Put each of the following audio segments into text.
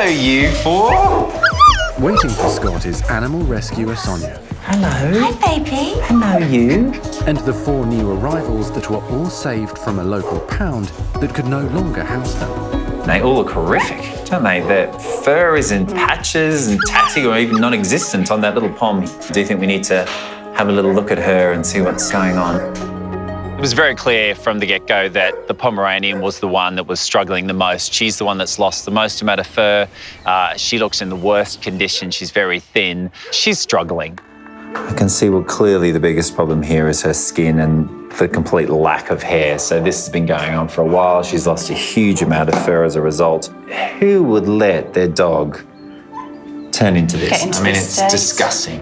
Hello, you four. Waiting for Scott is animal rescuer Sonia. Hello. Hi, baby. Hello, you. And the 4 new arrivals that were all saved from a local pound that could no longer house them. They all look horrific, don't they? Their fur is in patches and tatty or even non-existent on that little pom. Do you think we need to have a little look at her and see what's going on? It was very clear from the get-go that the Pomeranian was the one that was struggling the most. She's the one that's lost the most amount of fur. She looks in the worst condition. She's very thin. She's struggling. I can see, well, clearly the biggest problem here is her skin and the complete lack of hair. So this has been going on for a while. She's lost a huge amount of fur as a result. Who would let their dog turn into this? I mean, it's disgusting.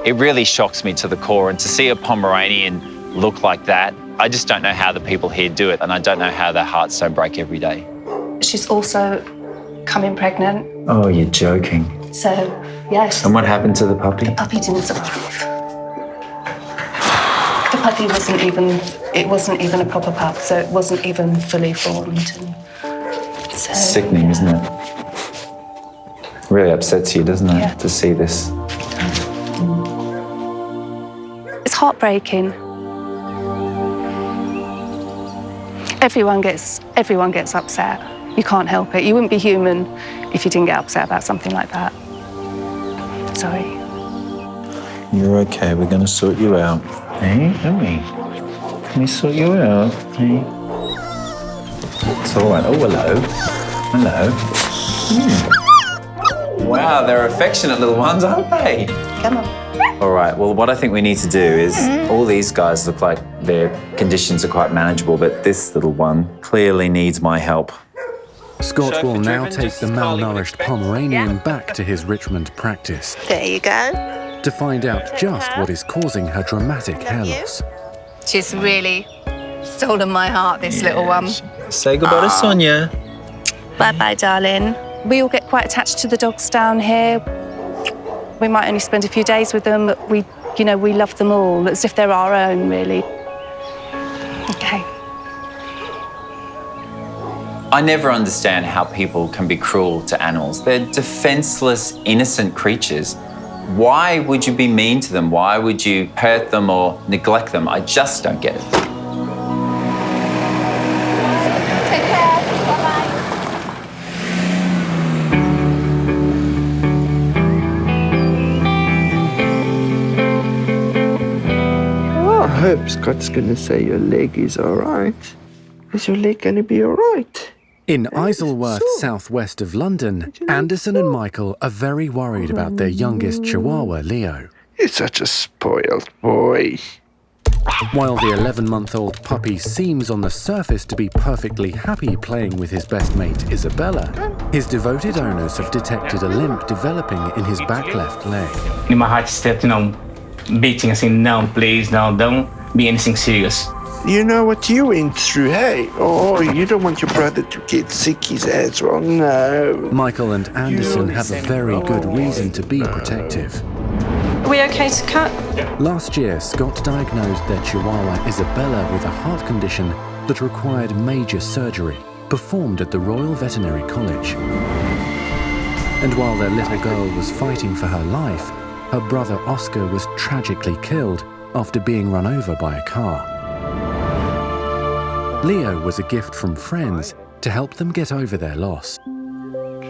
It really shocks me to the core, and to see a Pomeranian look like that, I just don't know how the people here do it, and I don't know how their hearts don't break every day. She's also coming pregnant. Oh, you're joking. So, yeah. And what happened to the puppy? The puppy didn't survive. The puppy wasn't even a proper pup, so it wasn't even fully formed. And so, sickening, isn't it? Really upsets you, doesn't it, to see this? It's heartbreaking. Everyone gets upset. You can't help it. You wouldn't be human if you didn't get upset about something like that. Sorry. You're okay. We're going to sort you out. Hey, don't we? Can we sort you out? Hey. It's all right. Oh, hello. Hello. Wow, they're affectionate little ones, aren't they? Come on. All right, well, what I think we need to do is, all these guys look like their conditions are quite manageable, but this little one clearly needs my help. Scott will now take the malnourished Pomeranian back to his Richmond practice. There you go. To find out just what is causing her dramatic hair loss. She's really stolen my heart, this little one. Say goodbye to Sonia. Bye-bye, darling. We all get quite attached to the dogs down here. We might only spend a few days with them, but we love them all, as if they're our own, really. Okay. I never understand how people can be cruel to animals. They're defenseless, innocent creatures. Why would you be mean to them? Why would you hurt them or neglect them? I just don't get it. Take care. Bye-bye. I hope Scott's going to say your leg is all right. Is your leg going to be all right? In Isleworth, southwest of London, Anderson and Michael are very worried about their youngest chihuahua, Leo. You're such a spoiled boy. While the 11-month-old puppy seems on the surface to be perfectly happy playing with his best mate, Isabella, his devoted owners have detected a limp developing in his back left leg. In my heart started, beating and saying, no, please, no, don't be anything serious. You know what you went through, hey? Oh, you don't want your brother to get sick, he says. Well, no. Michael and Anderson have a very good reason to be protective. Are we okay to cut? Last year, Scott diagnosed their chihuahua Isabella with a heart condition that required major surgery, performed at the Royal Veterinary College. And while their little girl was fighting for her life, her brother Oscar was tragically killed after being run over by a car. Leo was a gift from friends to help them get over their loss.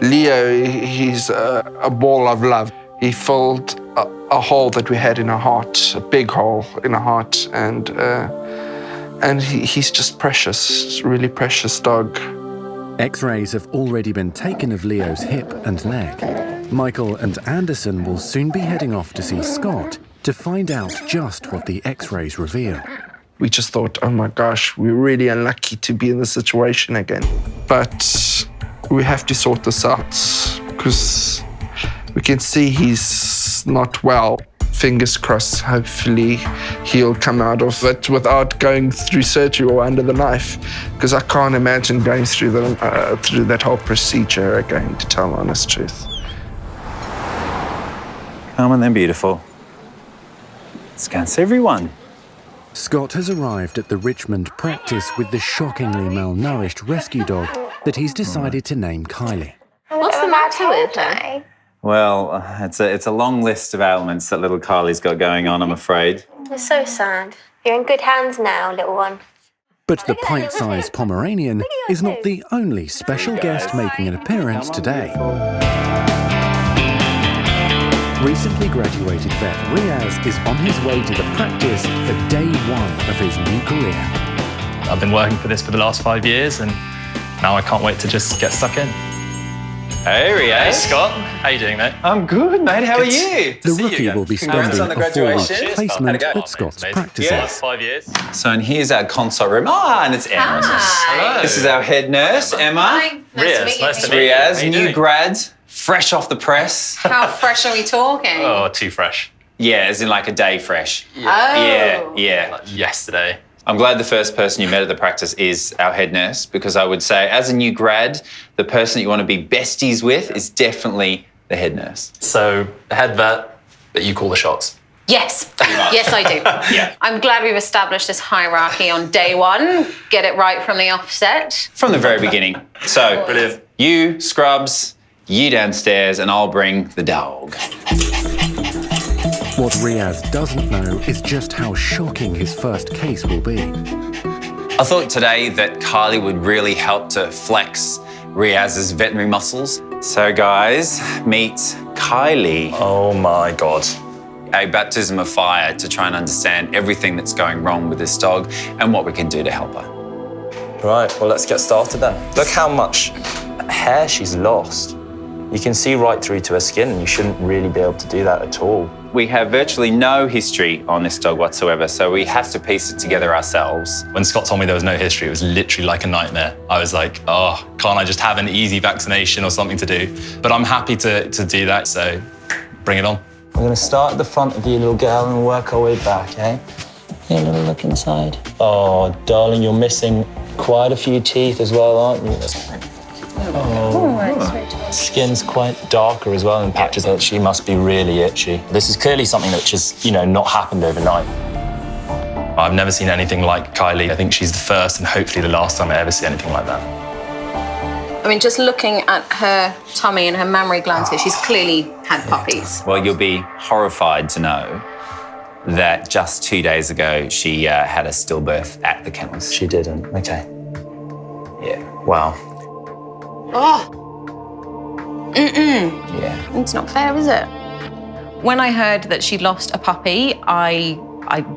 Leo, he's a ball of love. He filled a hole that we had in our heart, a big hole in our heart, and he's just precious, really precious dog. X-rays have already been taken of Leo's hip and leg. Michael and Anderson will soon be heading off to see Scott to find out just what the X-rays reveal. We just thought, oh my gosh, we're really unlucky to be in this situation again. But we have to sort this out because we can see he's not well. Fingers crossed, hopefully he'll come out of it without going through surgery or under the knife, because I can't imagine going through that whole procedure again, to tell the honest truth. Come on then, beautiful. Let's go and see everyone. Scott has arrived at the Richmond Practice with the shockingly malnourished rescue dog that he's decided to name Kylie. What? matter with her? Well, it's a long list of ailments that little Kylie's got going on, I'm afraid. It's so sad. You're in good hands now, little one. But the pint-sized Pomeranian is not the only special guest making an appearance today. Recently graduated vet Riaz is on his way to the practice for day one of his new career. I've been working for this for the last 5 years, and now I can't wait to just get stuck in. Hey, Riaz. Hey, Scott. How you doing, mate? I'm good, mate. How are you? The rookie will be spending on the a 4-week graduation. placement How'd it go? at Scott's Amazing. practices. Yeah, 5 years. So, and here's our consult room. And it's Emma. Hi. This is our head nurse, Emma. Hi. Riaz, nice to meet you. Riaz, How you new doing? grad, fresh off the press. How fresh are we talking? Oh, too fresh. Yeah, as in like a day fresh. Oh. Yeah. Like yesterday. I'm glad the first person you met at the practice is our head nurse, because I would say as a new grad, the person that you want to be besties with is definitely the head nurse. So, head vet, but you call the shots. Yes. Yes, I do. Yeah. I'm glad we've established this hierarchy on day one. Get it right from the offset. From the very beginning. So, Brilliant. you, Scrubs, you downstairs, and I'll bring the dog. What Riaz doesn't know is just how shocking his first case will be. I thought today that Kylie would really help to flex Riaz's veterinary muscles. So guys, meet Kylie. Oh my God. A baptism of fire to try and understand everything that's going wrong with this dog and what we can do to help her. Right, well, let's get started then. Look how much hair she's lost. You can see right through to her skin, and you shouldn't really be able to do that at all. We have virtually no history on this dog whatsoever, so we have to piece it together ourselves. When Scott told me there was no history, it was literally like a nightmare. I was like, oh, can't I just have an easy vaccination or something to do? But I'm happy to do that, so bring it on. We're going to start at the front of you, little girl, and work our way back, eh? Here, a little look inside. Oh, darling, you're missing quite a few teeth as well, aren't you? Skin's quite darker as well in patches. She must be really itchy. This is clearly something that just, not happened overnight. I've never seen anything like Kylie. I think she's the first and hopefully the last time I ever see anything like that. I mean, just looking at her tummy and her mammary glands here, she's clearly had puppies. Well, you'll be horrified to know that just 2 days ago, she had a stillbirth at the kennels. She didn't. Okay. Yeah. Wow. Oh, Yeah. it's not fair, is it? When I heard that she'd lost a puppy, I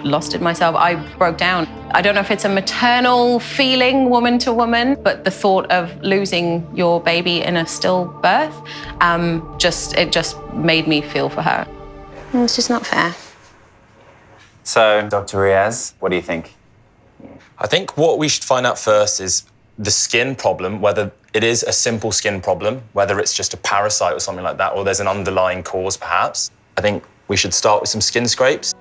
lost it myself. I broke down. I don't know if it's a maternal feeling, woman to woman, but the thought of losing your baby in a stillbirth, it just made me feel for her. It's just not fair. So, Dr. Riaz, what do you think? I think what we should find out first is the skin problem, whether it is a simple skin problem, whether it's just a parasite or something like that, or there's an underlying cause perhaps. I think we should start with some skin scrapes.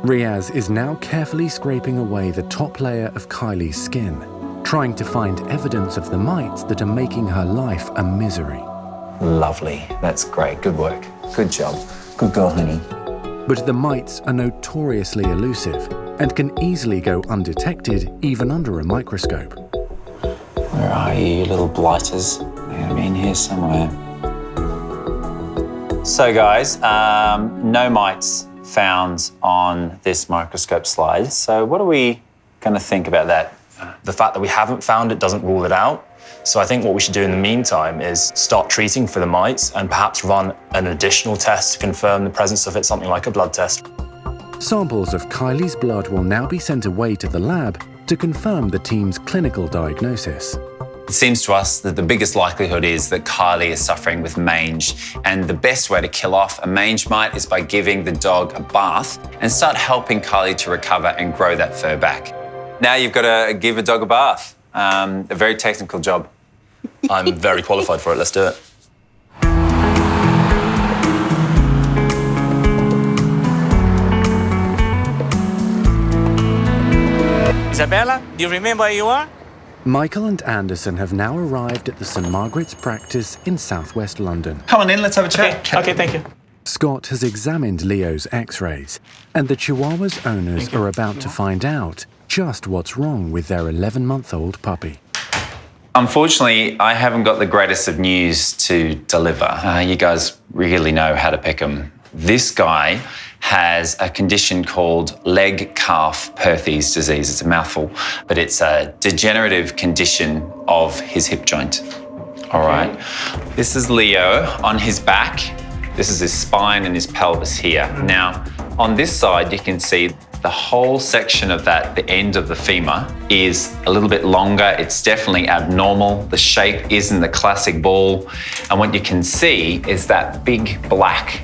Riaz is now carefully scraping away the top layer of Kylie's skin, trying to find evidence of the mites that are making her life a misery. Lovely. That's great. Good work. Good job. Good girl, honey. But the mites are notoriously elusive and can easily go undetected even under a microscope. Where are you little blighters? They gotta be in here somewhere. So guys, no mites found on this microscope slide. So what are we gonna think about that? The fact that we haven't found it doesn't rule it out. So I think what we should do in the meantime is start treating for the mites and perhaps run an additional test to confirm the presence of it, something like a blood test. Samples of Kylie's blood will now be sent away to the lab to confirm the team's clinical diagnosis. It seems to us that the biggest likelihood is that Kylie is suffering with mange, and the best way to kill off a mange mite is by giving the dog a bath and start helping Kylie to recover and grow that fur back. Now you've got to give a dog a bath. A very technical job. I'm very qualified for it. Let's do it. Isabella, do you remember where you are? Michael and Anderson have now arrived at the St Margaret's Practice in southwest London. Come on in, let's have a chat. Okay, thank you. Scott has examined Leo's x-rays, and the Chihuahua's owners are about to find out just what's wrong with their 11-month-old puppy. Unfortunately, I haven't got the greatest of news to deliver. You guys really know how to pick them. This guy has a condition called leg-calf-Perthes disease. It's a mouthful, but it's a degenerative condition of his hip joint. All right. This is Leo on his back. This is his spine and his pelvis here. Now, on this side, you can see the whole section of that, the end of the femur, is a little bit longer. It's definitely abnormal. The shape isn't the classic ball. And what you can see is that big black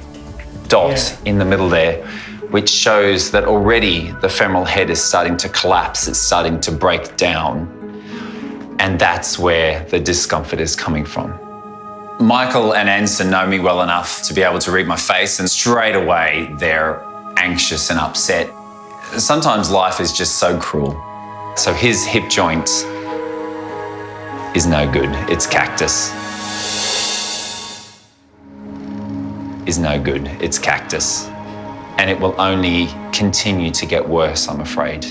dot in the middle there, which shows that already the femoral head is starting to collapse. It's starting to break down. And that's where the discomfort is coming from. Michael and Anson know me well enough to be able to read my face, and straight away they're anxious and upset. Sometimes life is just so cruel. So his hip joint is no good. It's cactus. Is no good. It's cactus. And it will only continue to get worse, I'm afraid.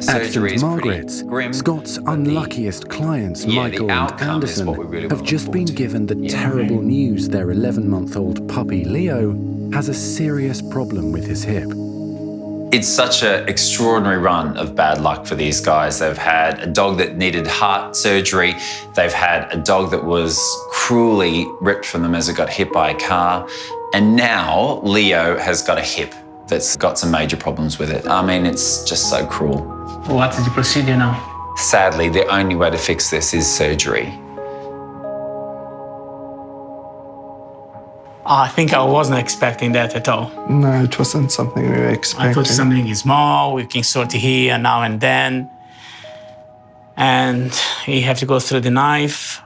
At St Margaret's, Scott's unluckiest clients, Michael and Anderson, have just been given the terrible news their 11-month-old puppy, Leo, has a serious problem with his hip. It's such an extraordinary run of bad luck for these guys. They've had a dog that needed heart surgery. They've had a dog that was cruelly ripped from them as it got hit by a car. And now Leo has got a hip that's got some major problems with it. I mean, it's just so cruel. What is the procedure now? Sadly, the only way to fix this is surgery. I think I wasn't expecting that at all. No, it wasn't something we were expecting. I thought something small, we can sort it here now and then. And you have to go through the knife.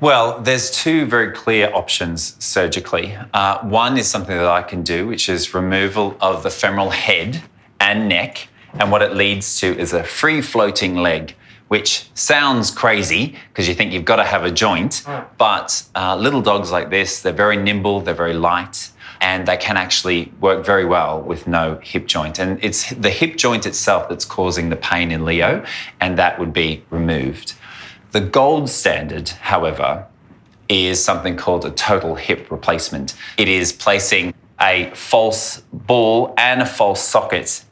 Well, there's two very clear options surgically. One is something that I can do, which is removal of the femoral head and neck. And what it leads to is a free-floating leg, which sounds crazy because you think you've got to have a joint. But little dogs like this, they're very nimble, they're very light, and they can actually work very well with no hip joint. And it's the hip joint itself that's causing the pain in Leo, and that would be removed. The gold standard, however, is something called a total hip replacement. It is placing a false ball and a false socket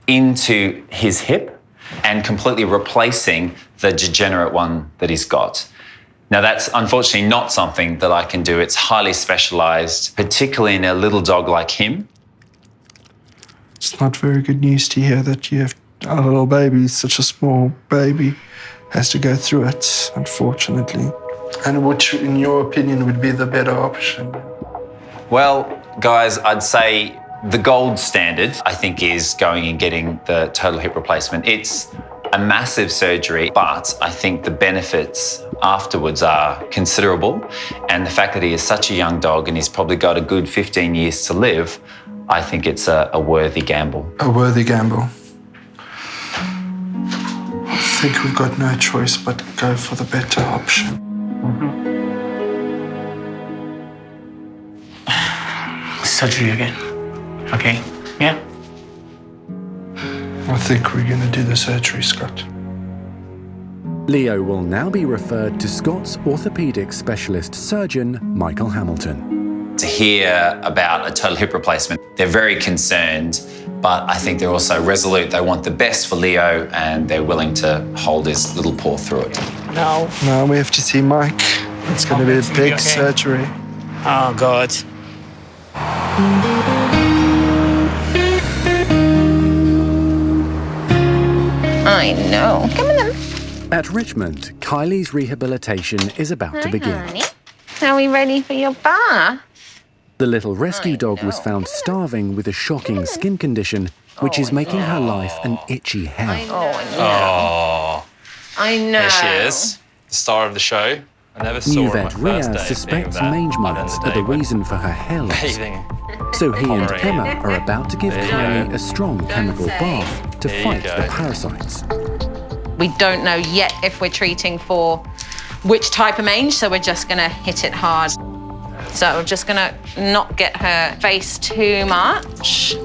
into his hip and completely replacing the degenerate one that he's got. Now, that's unfortunately not something that I can do. It's highly specialized, particularly in a little dog like him. It's not very good news to hear that you have a little baby, such a small baby, has to go through it, unfortunately. And which, in your opinion, would be the better option? Well, guys, I'd say the gold standard, I think, is going and getting the total hip replacement. It's a massive surgery, but I think the benefits afterwards are considerable. And the fact that he is such a young dog and he's probably got a good 15 years to live, I think it's a worthy gamble. A worthy gamble. I think we've got no choice but go for the better option. Surgery again. Okay, yeah? I think we're going to do the surgery, Scott. Leo will now be referred to Scott's orthopaedic specialist surgeon, Michael Hamilton. To hear about a total hip replacement, they're very concerned, but I think they're also resolute. They want the best for Leo and they're willing to hold his little paw through it. No. Now we have to see Mike. It's going to be a big surgery. Oh, God. I know. Come on then. At Richmond, Kylie's rehabilitation is about to begin. Honey. Are we ready for your bath? The little rescue dog was found starving with a shocking skin condition, which is making her life an itchy hell. Oh, I know. there she is, the star of the show. I never saw New her on my vet first Riaz day suspects being there. mange At the end mites of the are the day, when reason for her hair loss. bathing. So he and Pomeranian. Emma are about to give There you Kylie go. a strong chemical bath to There you fight go. the parasites. We don't know yet if we're treating for which type of mange, so we're just gonna hit it hard. So we're just gonna not get her face too much.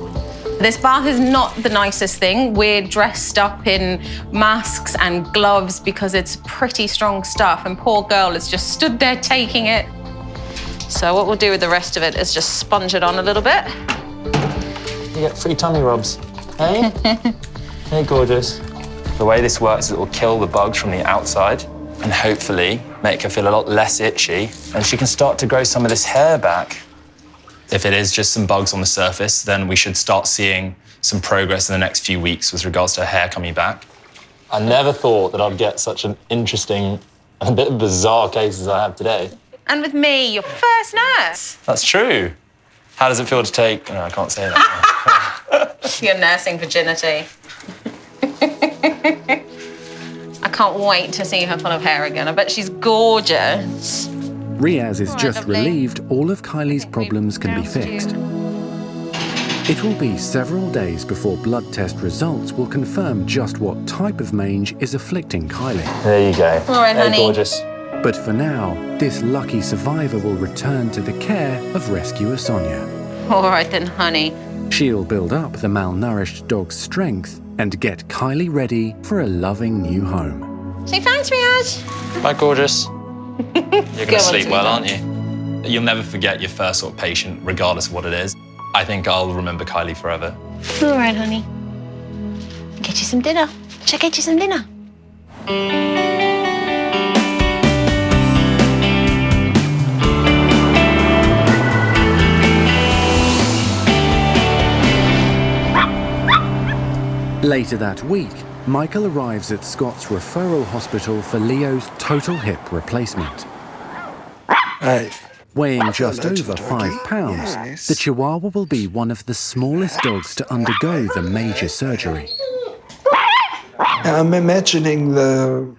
This bath is not the nicest thing. We're dressed up in masks and gloves because it's pretty strong stuff, and poor girl has just stood there taking it. So what we'll do with the rest of it is just sponge it on a little bit. You get free tummy rubs. Hey? Hey, gorgeous. The way this works is it will kill the bugs from the outside and hopefully make her feel a lot less itchy, and she can start to grow some of this hair back. If it is just some bugs on the surface, then we should start seeing some progress in the next few weeks with regards to her hair coming back. I never thought that I'd get such an interesting and a bit bizarre case as I have today. And with me, your first nurse. That's true. How does it feel to take... No, I can't say that. Your nursing virginity. I can't wait to see her full of hair again. I bet she's gorgeous. Riaz is just lovely. relieved all of Kylie's problems can be fixed. It will be several days before blood test results will confirm just what type of mange is afflicting Kylie. There you go. All right, hey, honey. Gorgeous. But for now, this lucky survivor will return to the care of rescuer Sonia. All right then, honey. She'll build up the malnourished dog's strength and get Kylie ready for a loving new home. Say thanks, Riaz. Bye, gorgeous. You're going Go to on, sleep well, sweetheart. aren't you? You'll never forget your first sort of patient, regardless of what it is. I think I'll remember Kylie forever. All right, honey. Get you some dinner. Shall I get you some dinner? Later that week, Michael arrives at Scott's referral hospital for Leo's total hip replacement. Hey. Weighing just over 5 pounds, Yes. the Chihuahua will be one of the smallest dogs to undergo the major surgery. I'm imagining the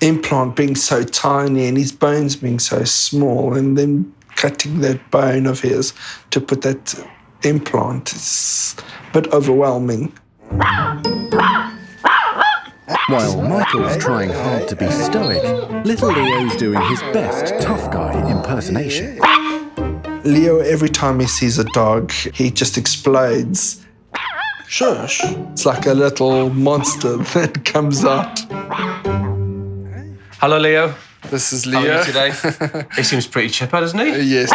implant being so tiny and his bones being so small, and then cutting that bone of his to put that implant is a bit overwhelming. While Michael's trying hard to be stoic, little Leo's doing his best tough guy impersonation. Leo, every time he sees a dog, he just explodes. Shush. It's like a little monster that comes out. Hello, Leo. This is How are Leo. you today? He seems pretty chipper, doesn't he? Yes.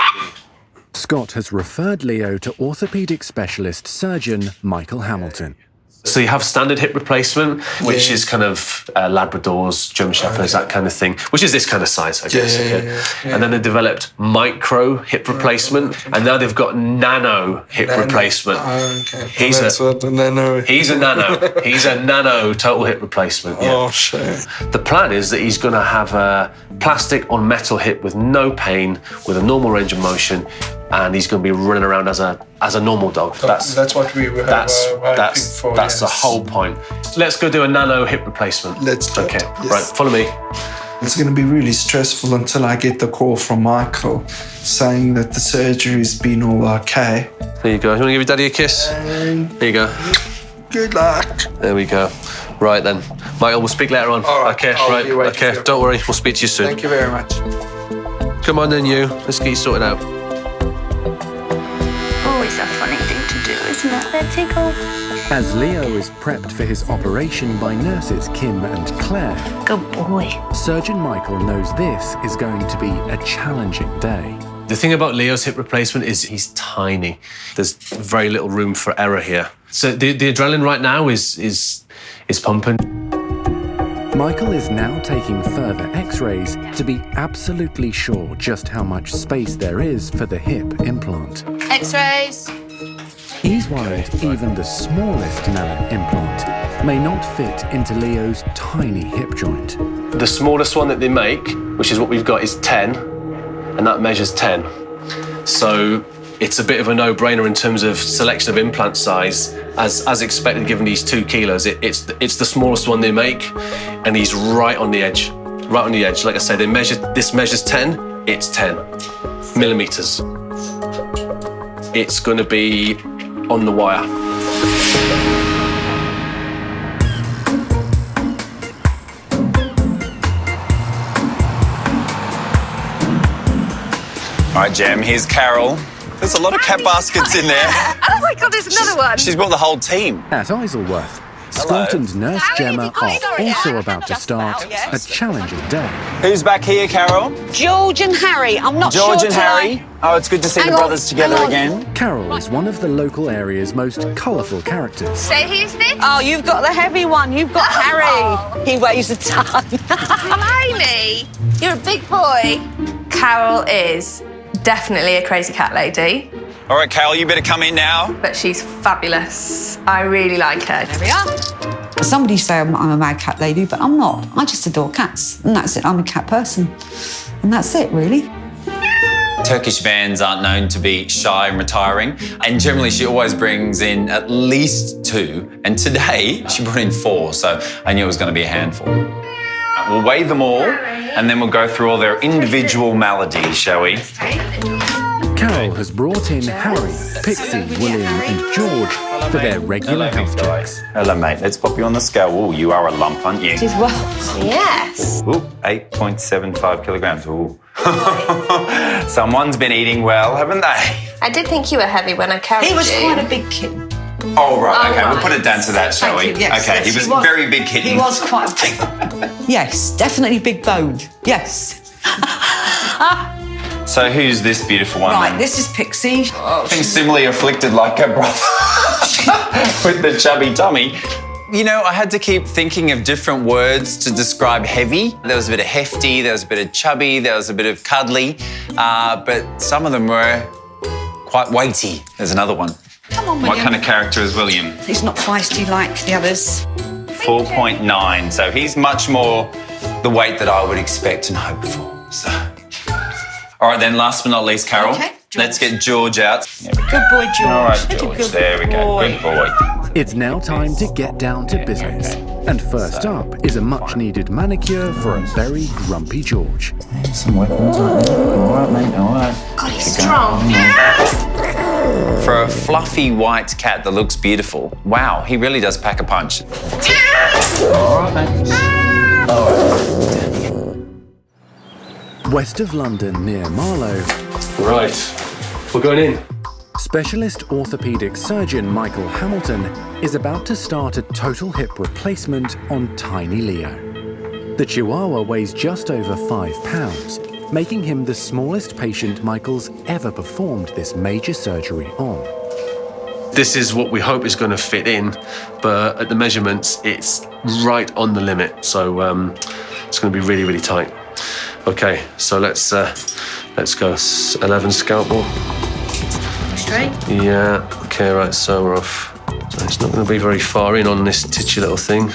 Scott has referred Leo to orthopedic specialist surgeon Michael Hamilton. So you have standard hip replacement, which is kind of Labradors, German Shepherds, that kind of thing, which is this kind of size, I guess. Yeah. And then they developed micro hip replacement, and now they've got nano hip replacement. Oh, okay. He's a nano. He's a nano total hip replacement. Yeah. Oh, shit. The plan is that he's going to have a plastic on metal hip with no pain, with a normal range of motion, and he's going to be running around as a normal dog. That's what we were hoping for. That's the whole point. Let's go do a nano hip replacement. Let's do Okay, it, yes. right, follow me. It's going to be really stressful until I get the call from Michael saying that the surgery's been all okay. There you go. You want to give your daddy a kiss? There you go. Good luck. There we go. Right then. Michael, we'll speak later on. All right, Okay, I'll right. be waiting Okay, for you. don't worry. We'll speak to you soon. Thank you very much. Come on then, you. Let's get you sorted out. Always a funny thing to do, isn't it? That tickle. As Leo is prepped for his operation by nurses Kim and Claire, Good boy. Surgeon Michael knows this is going to be a challenging day. The thing about Leo's hip replacement is he's tiny. There's very little room for error here. So the adrenaline right now is pumping. Michael is now taking further x-rays to be absolutely sure just how much space there is for the hip implant. X-rays. He's worried even the smallest nano implant may not fit into Leo's tiny hip joint. The smallest one that they make, which is what we've got, is 10, and that measures 10. So it's a bit of a no-brainer in terms of selection of implant size. As expected, given these 2 kilos, it's the smallest one they make, and he's right on the edge. Right on the edge. Like I said, this measures 10, it's 10 millimeters. It's going to be on the wire. All right, Jim, here's Carol. There's a lot of cat baskets in there. Oh my God, there's another one. She's brought the whole team. At Isleworth, Scott and Nurse Gemma are also about to start a challenging day. Who's back here, Carol? George and Harry. I'm not sure. George and Harry. Oh, it's good to see the brothers together again. Carol is one of the local area's most colourful characters. So who's this? Oh, you've got the heavy one. You've got Harry. He weighs a ton. Blimey, you're a big boy. Carol is definitely a crazy cat lady, All right, Carol, you better come in now. but she's fabulous. I really like her. There we are. Somebody say I'm a mad cat lady, but I'm not. I just adore cats, and that's it. I'm a cat person, and that's it, really. Turkish vans aren't known to be shy and retiring, and generally she always brings in at least 2, and today she brought in 4, so I knew it was going to be a handful. We'll weigh them all, and then we'll go through all their individual maladies, shall we? Carol has brought in Harry, Pixie, William and George for their regular health checks. Hello, mate. Let's pop you on the scale. Oh, you are a lump, aren't you? Well, Yes. Ooh, 8.75 kilograms. Ooh. Someone's been eating well, haven't they? I did think you were heavy when I carried you. he was quite a big kid. Oh, right. Okay, right. we'll put it down to that, shall we? Thank you, yes, okay, yes, he was he was- very big kitten. He was quite a big. Yes, definitely big boned. Yes. So who's this beautiful one? Right, then? this is Pixie. I think similarly afflicted like her brother with the chubby tummy. You know, I had to keep thinking of different words to describe heavy. There was a bit of hefty, there was a bit of chubby, there was a bit of cuddly, but some of them were quite weighty. There's another one. Come on, William. What kind of character is William? He's not feisty like the others. 4.9, so he's much more the weight that I would expect and hope for. So, all right then, last but not least, Carol, Okay, George. let's get George out. There we go. Good boy, George. All right, Little George, good there we go. boy. Good boy. It's now time to get down to business. And first up is a much-needed manicure for a very grumpy George. Some weapons, aren't there? All right, mate, all right. God, he's strong. For a fluffy white cat that looks beautiful, wow, he really does pack a punch. All right, mate. West of London, near Marlow, Right, we're going in. specialist orthopaedic surgeon Michael Hamilton is about to start a total hip replacement on tiny Leo. The Chihuahua weighs just over 5 pounds, making him the smallest patient Michael's ever performed this major surgery on. This is what we hope is going to fit in, but at the measurements, it's right on the limit. So it's going to be really, really tight. Okay, so let's go. 11 scalpel. Straight. Yeah. Okay, right. So we're off. So it's not going to be very far in on this titchy little thing.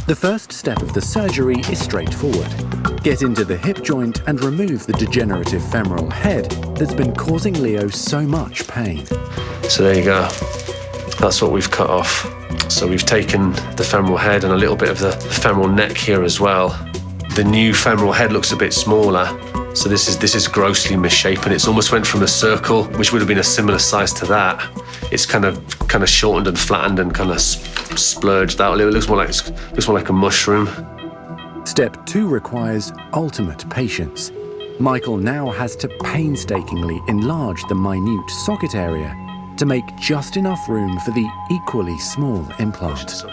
The first step of the surgery is straightforward. Get into the hip joint and remove the degenerative femoral head that's been causing Leo so much pain. So there you go. That's what we've cut off. So we've taken the femoral head and a little bit of the femoral neck here as well. The new femoral head looks a bit smaller. So this is grossly misshapen. It's almost went from a circle, which would have been a similar size to that. It's kind of shortened and flattened and kind of splurged out a little. It looks more like a mushroom. Step 2 requires ultimate patience. Michael now has to painstakingly enlarge the minute socket area to make just enough room for the equally small implant.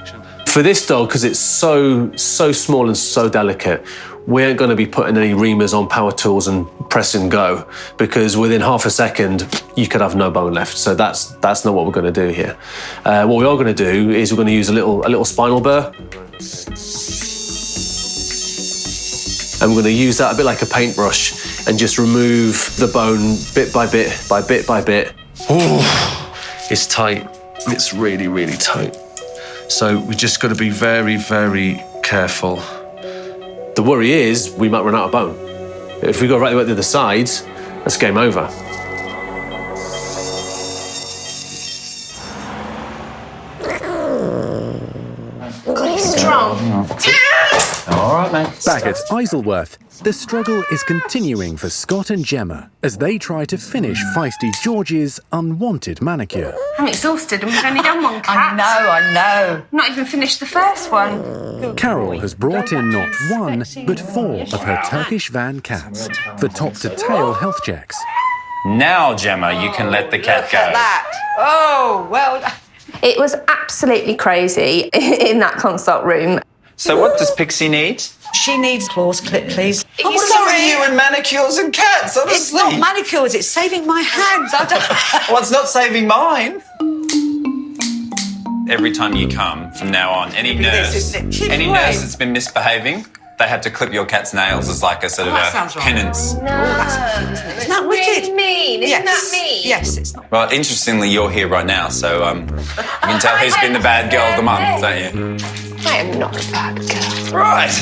For this dog, because it's so small and so delicate, we ain't going to be putting any reamers on power tools and press and go, because within half a second you could have no bone left. So that's not what we're going to do here. What we are going to do is we're going to use a little spinal burr, and we're going to use that a bit like a paintbrush and just remove the bone bit by bit by bit by bit. Ooh, it's tight. It's really, really tight. So we just got to be very, very careful. The worry is we might run out of bone. If we go right to the other side, that's game over. God, he's strong. All right, mate. Back at Isleworth, the struggle is continuing for Scott and Gemma as they try to finish feisty George's unwanted manicure. I'm exhausted and we've only done one cat. I know. Not even finished the first one. Carol has brought in not 1, but 4 of her Turkish van cats for top-to-tail health checks. Now, Gemma, you can let the cat go. Look at that. Oh, well. It was absolutely crazy in that consult room. So what does Pixie need? She needs claws clip, please. I'm sorry. You and manicures and cats, honestly. It's not manicures, it's saving my hands. I don't... Well, it's not saving mine. Every time you come from now on, any nurse that's been misbehaving, they have to clip your cat's nails as like a sort of a penance. No, Isn't that wicked? Really mean. Isn't that mean? Yes, it's not. Well, interestingly, you're here right now, so you can tell who's been the bad girl of the month, don't you? I am not a bad girl. Right.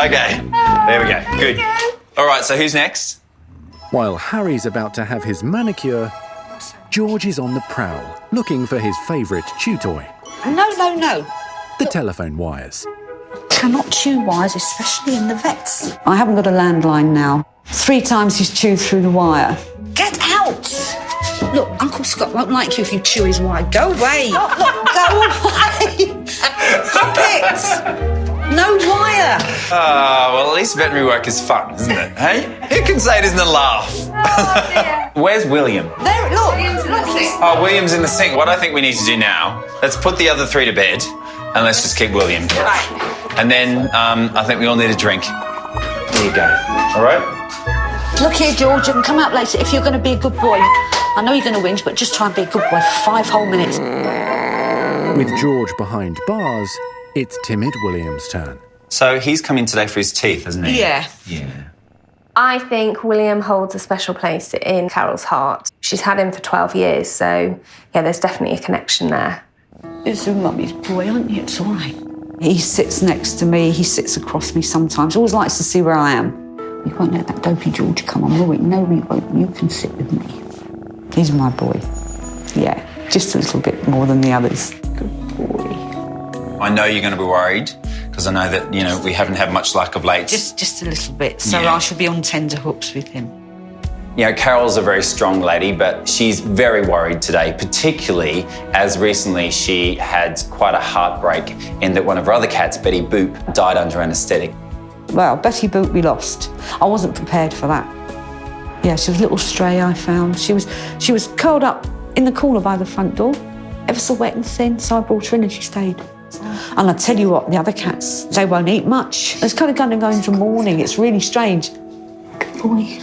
Okay, there we go. Good. All right, so who's next? While Harry's about to have his manicure, George is on the prowl, looking for his favourite chew toy. No. The telephone wires. Cannot chew wires, especially in the vets. I haven't got a landline now. 3 times he's chewed through the wire. Get out! Look, Uncle Scott won't like you if you chew his wire. Go away! Look, go away! Stop it! No wire! Well, at least veterinary work is fun, isn't it? Hey? Who can say it isn't a laugh? Where's William? There, look! Oh, William's in the sink. What I think we need to do now, let's put the other 3 to bed and let's just keep William. Right. And then I think we all need a drink. There you go. All right? Look here, George, you can come out later if you're going to be a good boy. I know you're going to whinge, but just try and be a good boy for 5 whole minutes. With George behind bars, it's timid William's turn. So he's come in today for his teeth, hasn't he? Yeah. I think William holds a special place in Carol's heart. She's had him for 12 years, so yeah, there's definitely a connection there. It's a mummy's boy, aren't you? It's all right. He sits next to me, he sits across me sometimes, always likes to see where I am. We won't let that dopey George come on, will we? No, we won't. You can sit with me. He's my boy. Yeah, just a little bit more than the others. Good boy. I know you're going to be worried because I know that, you know, we haven't had much luck of late. Just a little bit, so Yeah. I shall be on tender hooks with him. You know, Carol's a very strong lady, but she's very worried today, particularly as recently she had quite a heartbreak in that one of her other cats, Betty Boop, died under anaesthetic. Well, Betty Boop we lost. I wasn't prepared for that. Yeah, she was a little stray I found. She was curled up in the corner by the front door, ever so wet and thin, so I brought her in and she stayed. And I tell you what, the other cats, they won't eat much. It's kind of going to go into mourning. It's really strange. Good boy.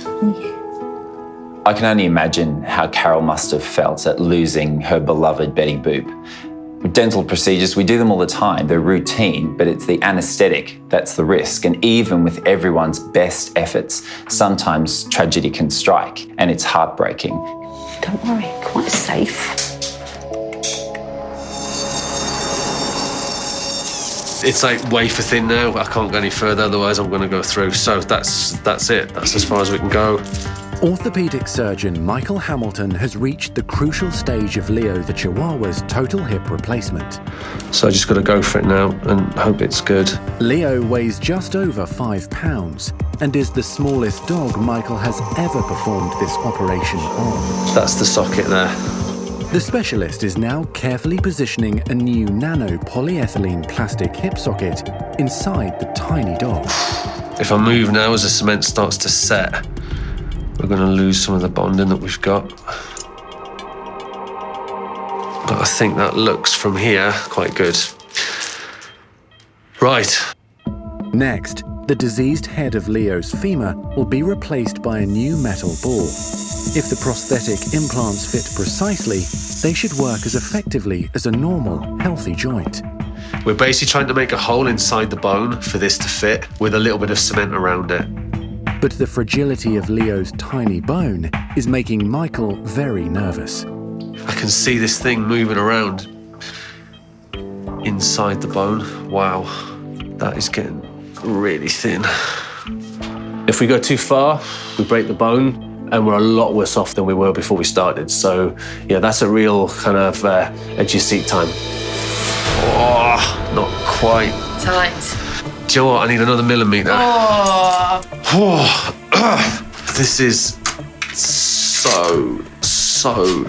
I can only imagine how Carol must have felt at losing her beloved Betty Boop. Dental procedures, we do them all the time. They're routine, but it's the anaesthetic that's the risk. And even with everyone's best efforts, sometimes tragedy can strike, and it's heartbreaking. Don't worry, quite safe. It's like wafer thin now. I can't go any further, otherwise I'm going to go through. So that's it. That's as far as we can go. Orthopaedic surgeon Michael Hamilton has reached the crucial stage of Leo the Chihuahua's total hip replacement. So I just got to go for it now and hope it's good. Leo weighs just over 5 pounds and is the smallest dog Michael has ever performed this operation on. That's the socket there. The specialist is now carefully positioning a new nano polyethylene plastic hip socket inside the tiny dog. If I move now as the cement starts to set, we're going to lose some of the bonding that we've got. But I think that looks from here quite good. Right. Next, the diseased head of Leo's femur will be replaced by a new metal ball. If the prosthetic implants fit precisely, they should work as effectively as a normal, healthy joint. We're basically trying to make a hole inside the bone for this to fit with a little bit of cement around it. But the fragility of Leo's tiny bone is making Michael very nervous. I can see this thing moving around inside the bone. Wow, that is getting really thin. If we go too far, we break the bone and we're a lot worse off than we were before we started. So yeah, that's a real kind of edge your seat time. Oh, not quite. Tight. Do you know what? I need another millimetre. This is so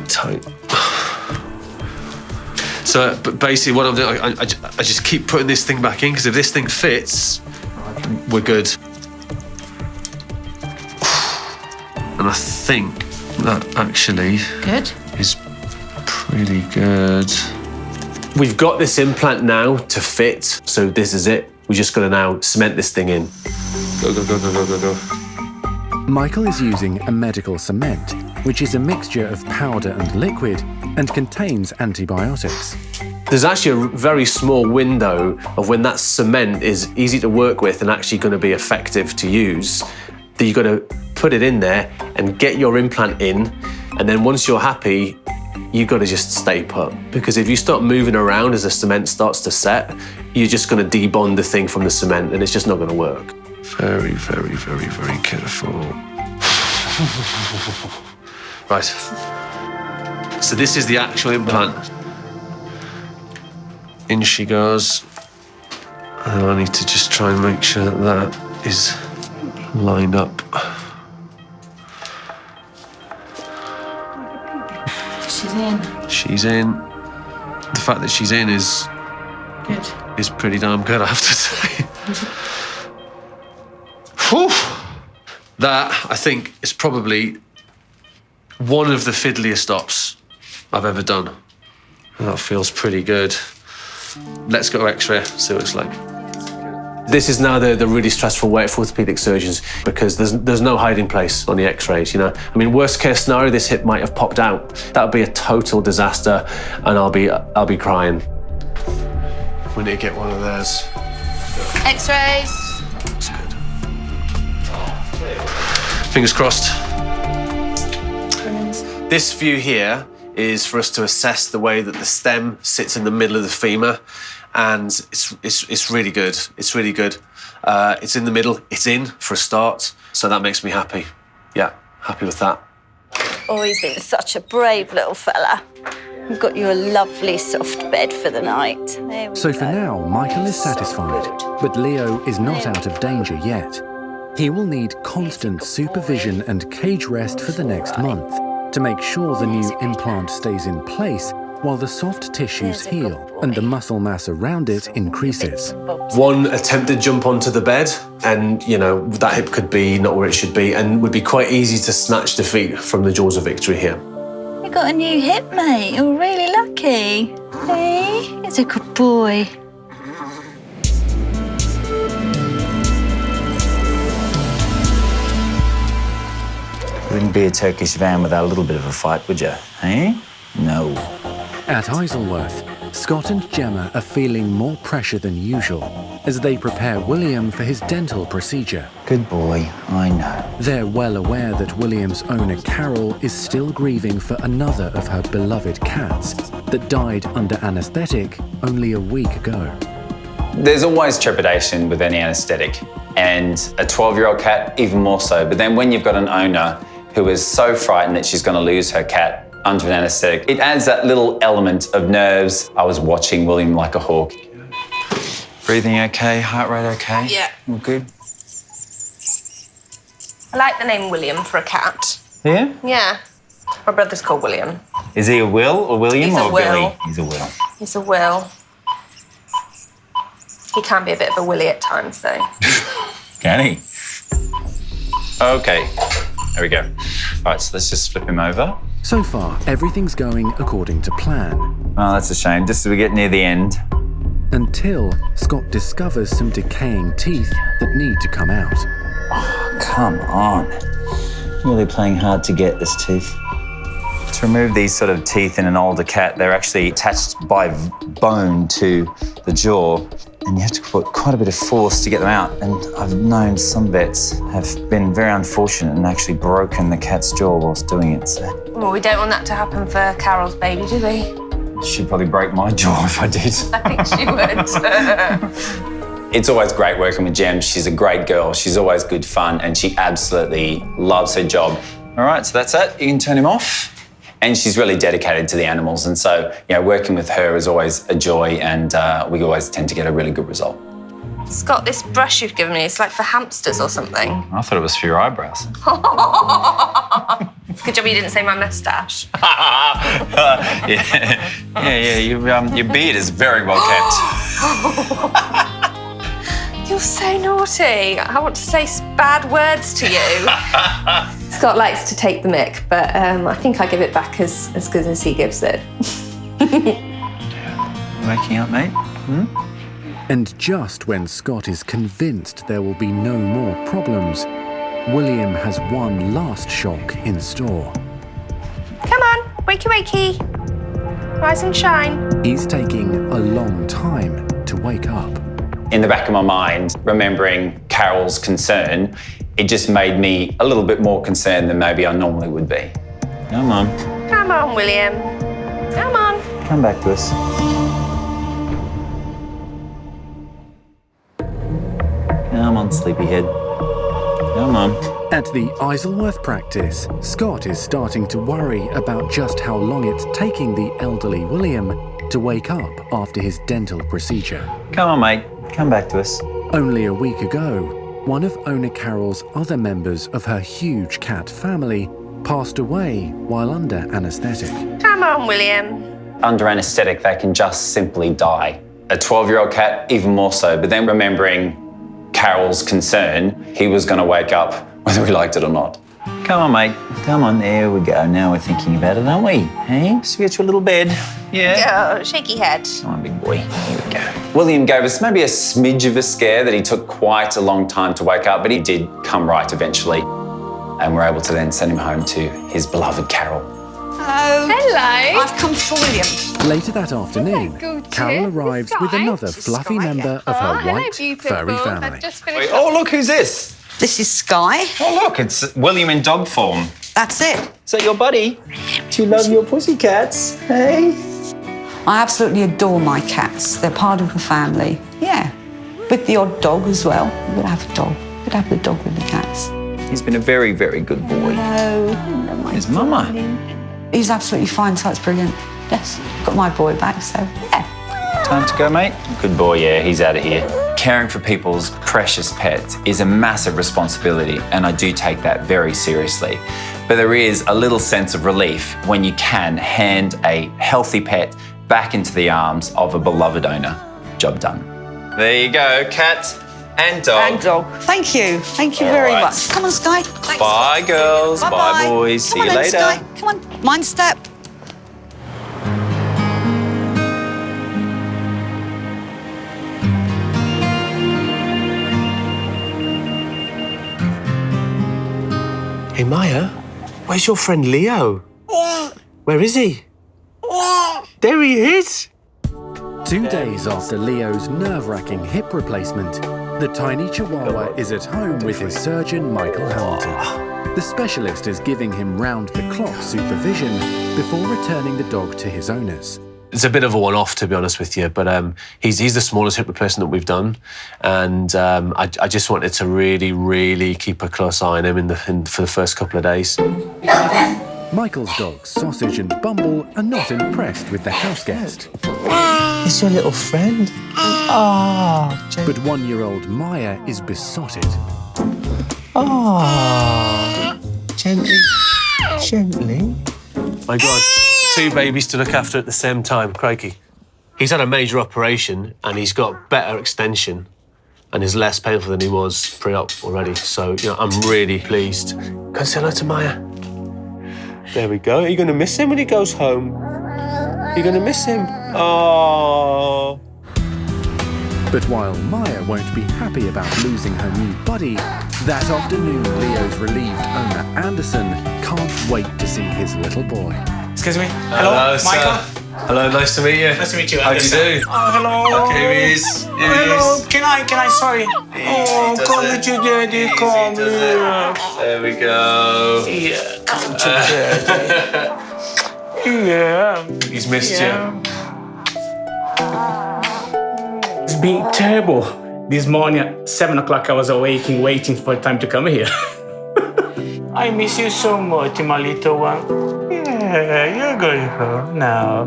tight. So, but basically what I'm doing, I just keep putting this thing back in, because if this thing fits, we're good. And I think that actually is pretty good. We've got this implant now to fit, so this is it. We just got to now cement this thing in. Go, go, go, go, go, go, go. Michael is using a medical cement, which is a mixture of powder and liquid and contains antibiotics. There's actually a very small window of when that cement is easy to work with and actually going to be effective to use, that you've got to put it in there and get your implant in, and then once you're happy, you've got to just stay put. Because if you start moving around as the cement starts to set, you're just going to debond the thing from the cement and it's just not going to work. Very, very, very, very careful. Right. So this is the actual implant. In she goes. And I need to just try and make sure that that is lined up. She's in. She's in. The fact that she's in is pretty damn good, I have to say. Whew. That, I think, is probably one of the fiddliest stops I've ever done. That feels pretty good. Let's go X-ray, see what it's like. This is now the really stressful way for orthopedic surgeons because there's no hiding place on the X-rays, you know. I mean, worst case scenario, this hip might have popped out. That would be a total disaster, and I'll be crying. We need to get one of theirs. X-rays. That's good. Fingers crossed. This view here is for us to assess the way that the stem sits in the middle of the femur, and it's really good. It's really good. It's in the middle. It's in for a start, so that makes me happy. Yeah, happy with that. Oh, he's been such a brave little fella. We've got you a lovely soft bed for the night. So for now, Michael is satisfied, but Leo is not out of danger yet. He will need constant supervision and cage rest for the next month to make sure the new implant stays in place while the soft tissues heal and the muscle mass around it increases. One attempted jump onto the bed and, you know, that hip could be not where it should be and would be quite easy to snatch defeat from the jaws of victory here. You got a new hip, mate. You're really lucky. Hey, he's a good boy. Wouldn't be a Turkish van without a little bit of a fight, would you? Eh? No. At Isleworth, Scott and Gemma are feeling more pressure than usual as they prepare William for his dental procedure. Good boy, I know. They're well aware that William's owner, Carol, is still grieving for another of her beloved cats that died under anaesthetic only a week ago. There's always trepidation with any anaesthetic, and a 12-year-old cat even more so. But then when you've got an owner who is so frightened that she's going to lose her cat under an anaesthetic, it adds that little element of nerves. I was watching William like a hawk. Breathing okay? Heart rate okay? Yeah. All good? I like the name William for a cat. Yeah? Yeah. My brother's called William. Is he a Will or William He's a or Will. Billy? He's a Will. He's a Will. He can be a bit of a Willy at times, though. Can he? Okay. There we go. All right, so let's just flip him over. So far, everything's going according to plan. Oh, that's a shame. Just as we get near the end. Until Scott discovers some decaying teeth that need to come out. Oh, come on. Really playing hard to get this tooth. To remove these sort of teeth in an older cat, they're actually attached by bone to the jaw, and you have to put quite a bit of force to get them out. And I've known some vets have been very unfortunate and actually broken the cat's jaw whilst doing it. So. Well, we don't want that to happen for Carol's baby, do we? She'd probably break my jaw if I did. I think she would. It's always great working with Gem. She's a great girl. She's always good fun, and she absolutely loves her job. All right, so that's it. You can turn him off. And she's really dedicated to the animals. And so, you know, working with her is always a joy, and we always tend to get a really good result. Scott, this brush you've given me, it's like for hamsters or something. I thought it was for your eyebrows. Good job you didn't say my moustache. Yeah, your beard is very well kept. You're so naughty. I want to say bad words to you. Scott likes to take the mick, but I think I give it back as good as he gives it. Waking up, mate? And just when Scott is convinced there will be no more problems, William has one last shock in store. Come on, wakey wakey. Rise and shine. He's taking a long time to wake up. In the back of my mind, remembering Carol's concern, it just made me a little bit more concerned than maybe I normally would be. Come on. Come on, William. Come on. Come back to us. Come on, sleepyhead. Come on. At the Isleworth practice, Scott is starting to worry about just how long it's taking the elderly William to wake up after his dental procedure. Come on, mate. Come back to us. Only a week ago, one of owner Carol's other members of her huge cat family passed away while under anaesthetic. Come on, William. Under anaesthetic, they can just simply die. A 12-year-old cat, even more so. But then remembering Carol's concern, he was going to wake up whether we liked it or not. Come on, mate. Come on, there we go. Now we're thinking about it, aren't we? Hey, let's get you a little bed. Yeah. Oh, shaky head. Come on, big boy. Here we go. William gave us maybe a smidge of a scare that he took quite a long time to wake up, but he did come right eventually. And we're able to then send him home to his beloved Carol. Hello. Hello. I've come for William. Later that afternoon, Carol arrives with another fluffy member of her white, furry family. Wait, oh, look, who's this? This is Sky. Oh, look, it's William in dog form. That's it. Is that your buddy? Do you love your pussycats? Hey? I absolutely adore my cats. They're part of the family. Yeah. With the odd dog as well. We'll have a dog. We'll have the dog with the cats. He's been a very, very good boy. Hello. His mama. He's absolutely fine, so it's brilliant. Yes, got my boy back, so yeah. Time to go, mate? Good boy, yeah, he's out of here. Caring for people's precious pets is a massive responsibility, and I do take that very seriously. But there is a little sense of relief when you can hand a healthy pet back into the arms of a beloved owner. Job done. There you go, cat and dog. And dog. Thank you. Thank you very much. Come on, Sky. Thanks. Bye, girls. Bye-bye. Bye, boys. See Come you on then, later. Sky. Come on, mind step. Hey, Maya, where's your friend Leo? Where is he? There he is. 2 days after Leo's nerve-wracking hip replacement, the tiny chihuahua is at home with his surgeon, Michael Hamilton. The specialist is giving him round-the-clock supervision before returning the dog to his owners. It's a bit of a one-off, to be honest with you, but he's the smallest hip replacement that we've done, and I just wanted to really, really keep a close eye on him for the first couple of days. Michael's dogs, Sausage and Bumble, are not impressed with the houseguest. It's your little friend. Oh, but 1-year-old Maya is besotted. Oh, gently, gently. My God, 2 babies to look after at the same time, crikey. He's had a major operation and he's got better extension and is less painful than he was pre-op already. So, I'm really pleased. Go say hello to Maya. There we go. Are you going to miss him when he goes home? You're going to miss him? Oh. But while Maya won't be happy about losing her new buddy, that afternoon Leo's relieved owner Anderson can't wait to see his little boy. Excuse me. Hello, Michael. Hello, nice to meet you. Nice to meet you. How do you do? Oh, hello. Okay, here he is. Hello. Can I? Sorry. Oh, come with your daddy. Come here. There we go. Yeah, come to daddy. Yeah. He's missed you. It's been terrible. This morning at 7 o'clock, I was awaking, waiting for time to come here. I miss you so much, my little one. Yeah, you're going home now.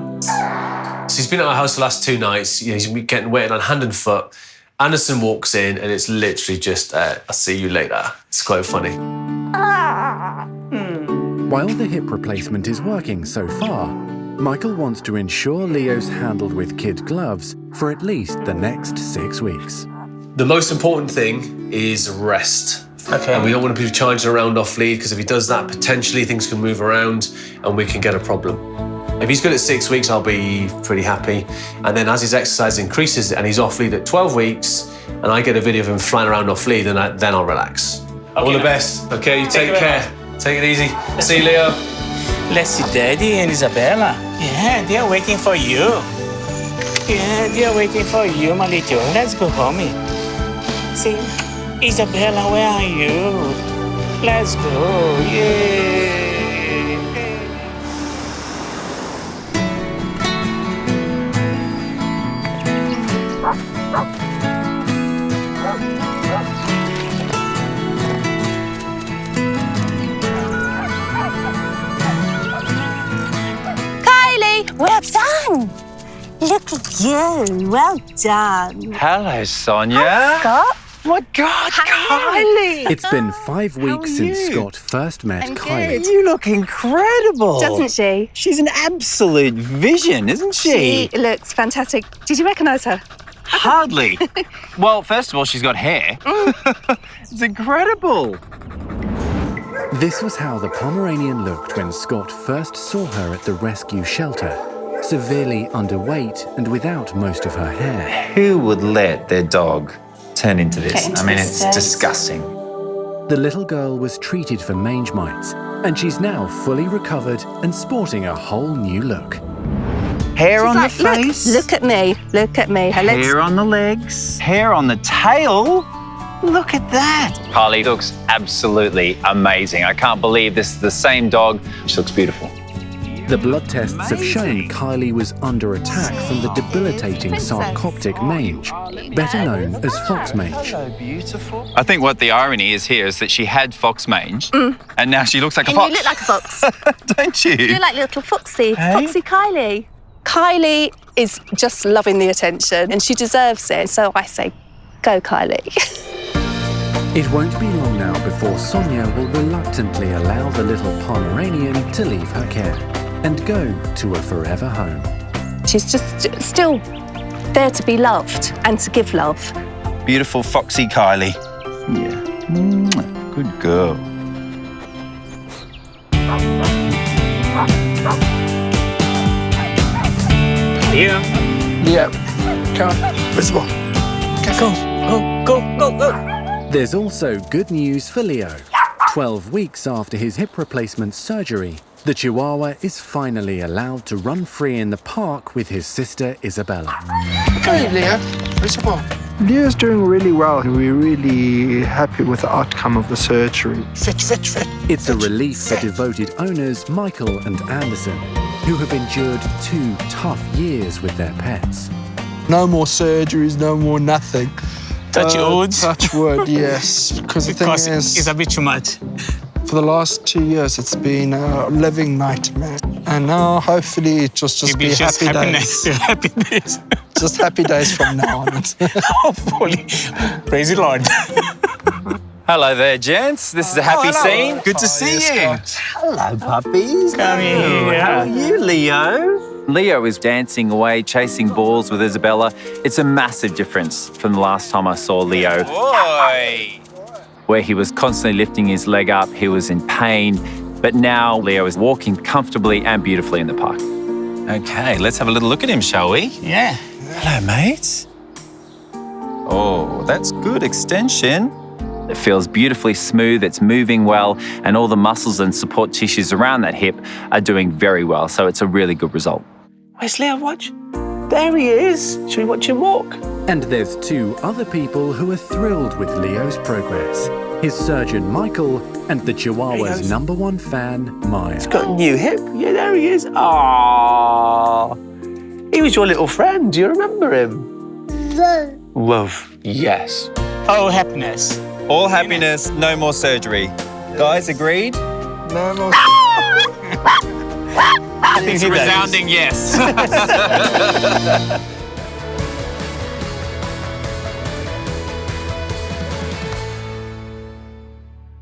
So he's been at our house the last 2 nights. He's been getting waited on hand and foot. Anderson walks in and it's literally just, I'll see you later. It's quite funny. While the hip replacement is working so far, Michael wants to ensure Leo's handled with kid gloves for at least the next 6 weeks. The most important thing is rest. Okay. And we don't want to be charging around off lead, because if he does that, potentially things can move around and we can get a problem. If he's good at 6 weeks, I'll be pretty happy. And then as his exercise increases and he's off lead at 12 weeks, and I get a video of him flying around off lead, then I'll relax. Okay. All the best. Okay, you take care. Take it easy. See you, Leo. Let's see Daddy and Isabella. Yeah, they are waiting for you. Yeah, they are waiting for you, my little. Let's go, homie. See, Isabella, where are you? Let's go. Yay. Well done. Look at you. Well done. Hello, Sonia. Hi, Scott. My God, Kylie. It's been 5 weeks since Scott first met Kylie. You look incredible. Doesn't she? She's an absolute vision, isn't she? She looks fantastic. Did you recognise her? Hardly. Well, first of all, she's got hair. It's incredible. This was how the Pomeranian looked when Scott first saw her at the rescue shelter. Severely underweight and without most of her hair. Who would let their dog turn into this? I mean, it's disgusting. The little girl was treated for mange mites, and she's now fully recovered and sporting a whole new look. Hair on the face. Look at me. Look at me. Her legs. Hair on the legs. Hair on the tail. Look at that. Kylie looks absolutely amazing. I can't believe this is the same dog. She looks beautiful. The blood tests have shown Kylie was under attack from the debilitating sarcoptic mange, better known as fox mange. Beautiful. I think what the irony is here is that she had fox mange, and now she looks like a fox. You look like a fox. Don't you? You're like little Foxy. Hey? Foxy Kylie. Kylie is just loving the attention, and she deserves it. So I say, go, Kylie. It won't be long now before Sonia will reluctantly allow the little Pomeranian to leave her care and go to a forever home. She's just still there to be loved and to give love. Beautiful foxy Kylie. Yeah. Good girl. Yeah. Come on. Visible. Go. There's also good news for Leo. 12 weeks after his hip replacement surgery, the Chihuahua is finally allowed to run free in the park with his sister Isabella. Hey, Leo. Visible. Leo's doing really well. We're really happy with the outcome of the surgery. It's a relief for devoted owners Michael and Anderson, who have endured 2 tough years with their pets. No more surgeries, no more nothing. Touch wood. Touch wood, yes. Because the thing is, it's a bit too much. For the last 2 years, it's been a living nightmare. And now, hopefully, it will just be happy days. Happy days. Just happy days from now on. Hopefully. Praise the Lord. Hello there, gents. This is a happy scene. Good to see you. Hello, puppies. Come here. How are you, Leo? Leo is dancing away, chasing balls with Isabella. It's a massive difference from the last time I saw Leo. Boy! Where he was constantly lifting his leg up, he was in pain. But now Leo is walking comfortably and beautifully in the park. Okay, let's have a little look at him, shall we? Yeah. Hello, mate. Oh, that's good extension. It feels beautifully smooth, it's moving well, and all the muscles and support tissues around that hip are doing very well, so it's a really good result. Where's Leo? Watch. There he is. Should we watch him walk? And there's 2 other people who are thrilled with Leo's progress. His surgeon, Michael, and the Chihuahua's #1 fan, Maya. He's got a new hip. Yeah, there he is. Aww. He was your little friend. Do you remember him? Love. Yes. Oh, happiness. All happiness, no more surgery. Guys, agreed? No more. It's a resounding yes.